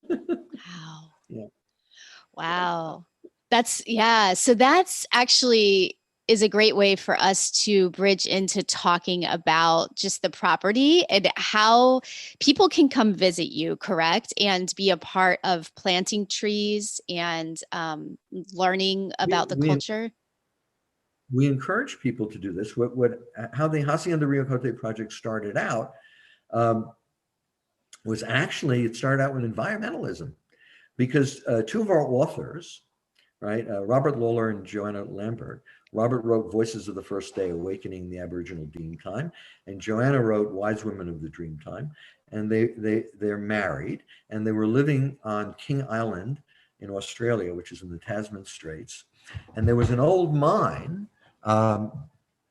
Wow. Yeah. Wow. Yeah. So that's actually is a great way for us to bridge into talking about just the property and how people can come visit you, correct? And be a part of planting trees and learning about the We culture. we encourage people to do this. How the Hacienda Rio Cote project started out um, was actually, it started out with environmentalism because two of our authors, right, Robert Lawler and Joanna Lambert. Robert wrote Voices of the First Day, Awakening the Aboriginal Dreamtime, and Joanna wrote Wise Women of the Dreamtime. And they're married, and they were living on King Island in Australia, which is in the Tasman Straits. And there was an old mine um,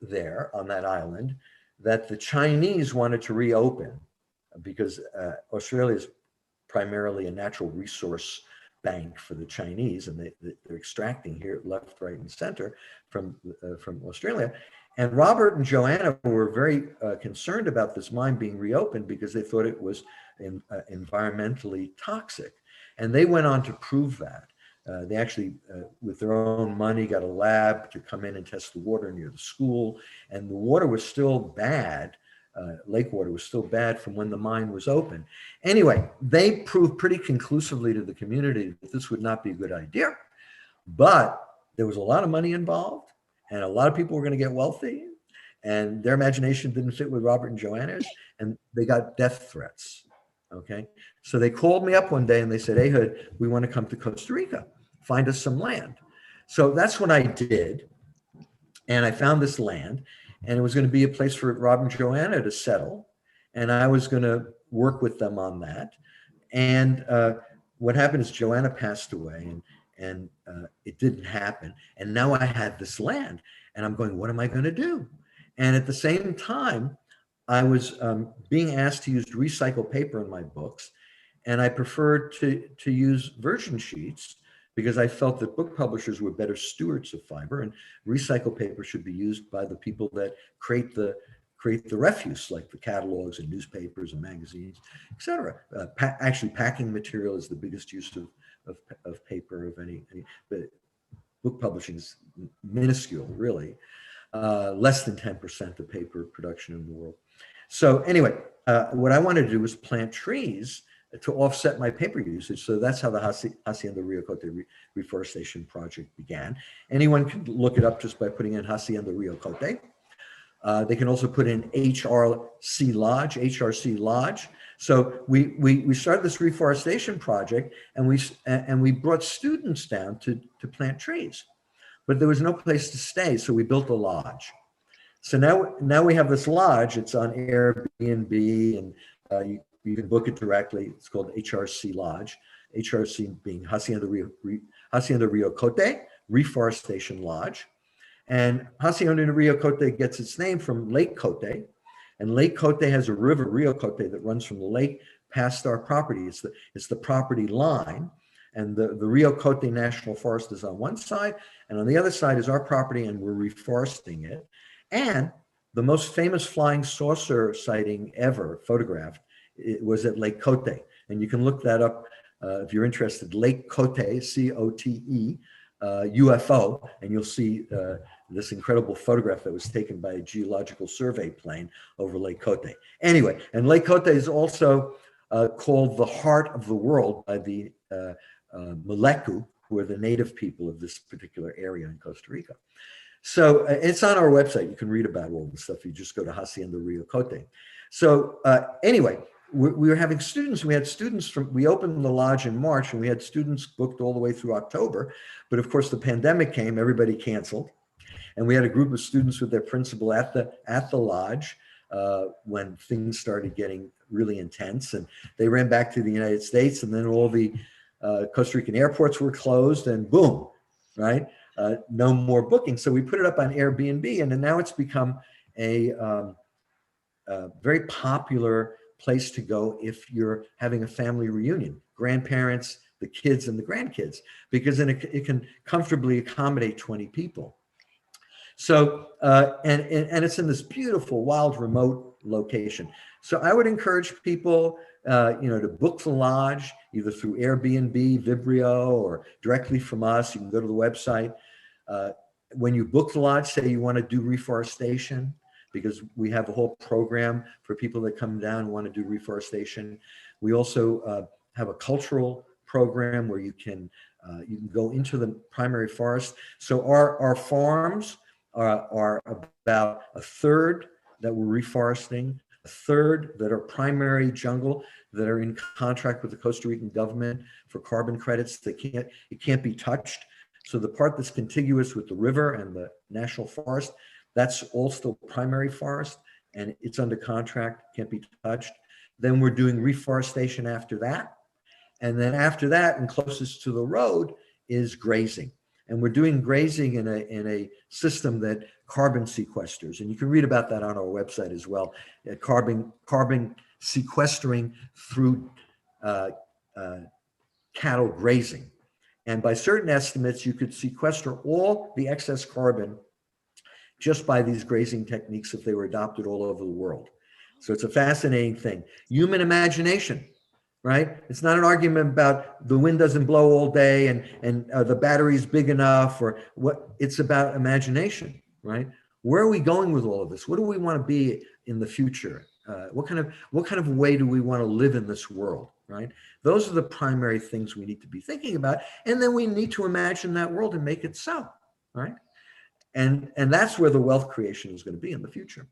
there on that island that the Chinese wanted to reopen because Australia is primarily a natural resource bank for the Chinese, and they're extracting here left, right, and center from Australia. And Robert and Joanna were very concerned about this mine being reopened because they thought it was environmentally toxic, and they went on to prove that. They actually, with their own money, got a lab to come in and test the water near the school, and the water was still bad. Lake water was still bad from when the mine was open. Anyway, they proved pretty conclusively to the community that this would not be a good idea, but there was a lot of money involved, and a lot of people were going to get wealthy, and their imagination didn't fit with Robert and Joanna's, and they got death threats. Okay, so they called me up one day and they said, "Ehud, we want to come to Costa Rica, find us some land." So that's what I did, and I found this land, and it was going to be a place for Rob and Joanna to settle, and I was going to work with them on that. And what happened is Joanna passed away, and it didn't happen. And now I had this land, and I'm going, what am I going to do? And at the same time, I was being asked to use recycled paper in my books, and I preferred to use version sheets because I felt that book publishers were better stewards of fiber, and recycled paper should be used by the people that create the refuse, like the catalogs and newspapers and magazines, et cetera. Actually, packing material is the biggest use of paper of any, but book publishing is minuscule, really. Less than 10% of paper production in the world. So anyway, what I wanted to do was plant trees to offset my paper usage. So that's how the Hacienda Rio Cote Reforestation Project began. Anyone can look it up just by putting in Hacienda Rio Cote. They can also put in HRC Lodge. So we started this reforestation project, and we brought students down to plant trees, but there was no place to stay, so we built a lodge. So now we have this lodge. It's on Airbnb, and you can book it directly. It's called HRC Lodge. HRC being Hacienda Rio Cote Reforestation Lodge. And Hacienda Rio Cote gets its name from Lake Cote, and Lake Cote has a river, Rio Cote, that runs from the lake past our property. It's the property line, and the Rio Cote National Forest is on one side, and on the other side is our property, and we're reforesting it. And the most famous flying saucer sighting ever photographed, it was at Lake Cote, and you can look that up if you're interested. Lake Cote, COTE. UFO, and you'll see this incredible photograph that was taken by a geological survey plane over Lake Cote. Anyway, and Lake Cote is also called the heart of the world by the Meleku, who are the native people of this particular area in Costa Rica. So it's on our website. You can read about all the stuff. You just go to Hacienda Rio Cote. So anyway, we were having students. We had students we opened the lodge in March, and we had students booked all the way through October. But of course, the pandemic came, everybody canceled. And we had a group of students with their principal at the lodge when things started getting really intense. And they ran back to the United States, and then all the Costa Rican airports were closed, and boom, right? No more booking. So we put it up on Airbnb, and then now it's become a very popular place to go if you're having a family reunion, grandparents, the kids, and the grandkids, because then it can comfortably accommodate 20 people. So, and it's in this beautiful, wild, remote location. So I would encourage people, to book the lodge either through Airbnb, VRBO, or directly from us. You can go to the website. Uh, when you book the lodge, say you want to do reforestation, because we have a whole program for people that come down and want to do reforestation. We also have a cultural program where you can go into the primary forest. So our farms are about a third that we're reforesting, a third that are primary jungle that are in contract with the Costa Rican government for carbon credits. It can't be touched. So the part that's contiguous with the river and the national forest, that's all still primary forest, and it's under contract, can't be touched. Then we're doing reforestation after that. And then after that, and closest to the road, is grazing. And we're doing grazing in a system that carbon sequesters. And you can read about that on our website as well. Carbon sequestering through cattle grazing. And by certain estimates, you could sequester all the excess carbon just by these grazing techniques if they were adopted all over the world. So it's a fascinating thing. Human imagination, right? It's not an argument about the wind doesn't blow all day and the battery's big enough, or what. It's about imagination, right? Where are we going with all of this? What do we want to be in the future? What kind of way do we want to live in this world, right? Those are the primary things we need to be thinking about, and then we need to imagine that world and make it so, right? And that's where the wealth creation is going to be in the future.